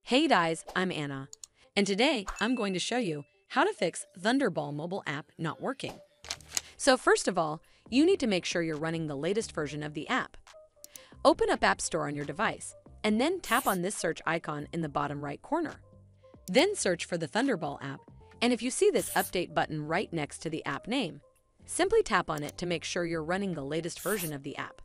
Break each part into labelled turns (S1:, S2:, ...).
S1: Hey guys, I'm Anna, and today I'm going to show you how to fix Thunderball mobile app not working. So first of all, you need to make sure you're running the latest version of the app. Open up App Store on your device, and then tap on this search icon in the bottom right corner. Then search for the Thunderball app, and if you see this update button right next to the app name, simply tap on it to make sure you're running the latest version of the app.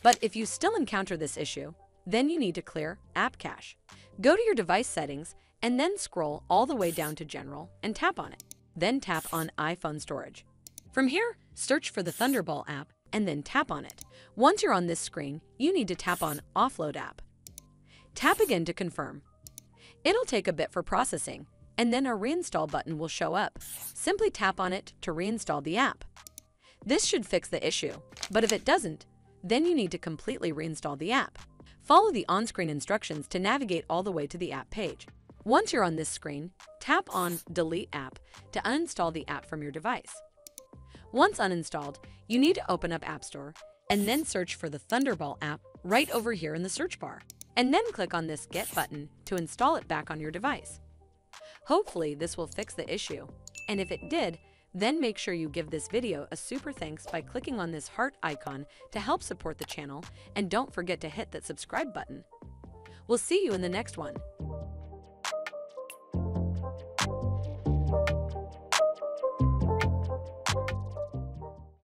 S1: But if you still encounter this issue, then you need to clear App Cache. Go to your device settings and then scroll all the way down to General and tap on it. Then tap on iPhone Storage. From here, search for the Thunderball app and then tap on it. Once you're on this screen, you need to tap on Offload App. Tap again to confirm. It'll take a bit for processing, and then a Reinstall button will show up. Simply tap on it to reinstall the app. This should fix the issue, but if it doesn't, then you need to completely reinstall the app. Follow the on-screen instructions to navigate all the way to the app page. Once you're on this screen, tap on Delete App to uninstall the app from your device. Once uninstalled, you need to open up App Store and then search for the Thunderball app right over here in the search bar, and then click on this Get button to install it back on your device. Hopefully this will fix the issue, and if it did, then make sure you give this video a super thanks by clicking on this heart icon to help support the channel, and don't forget to hit that subscribe button. We'll see you in the next one.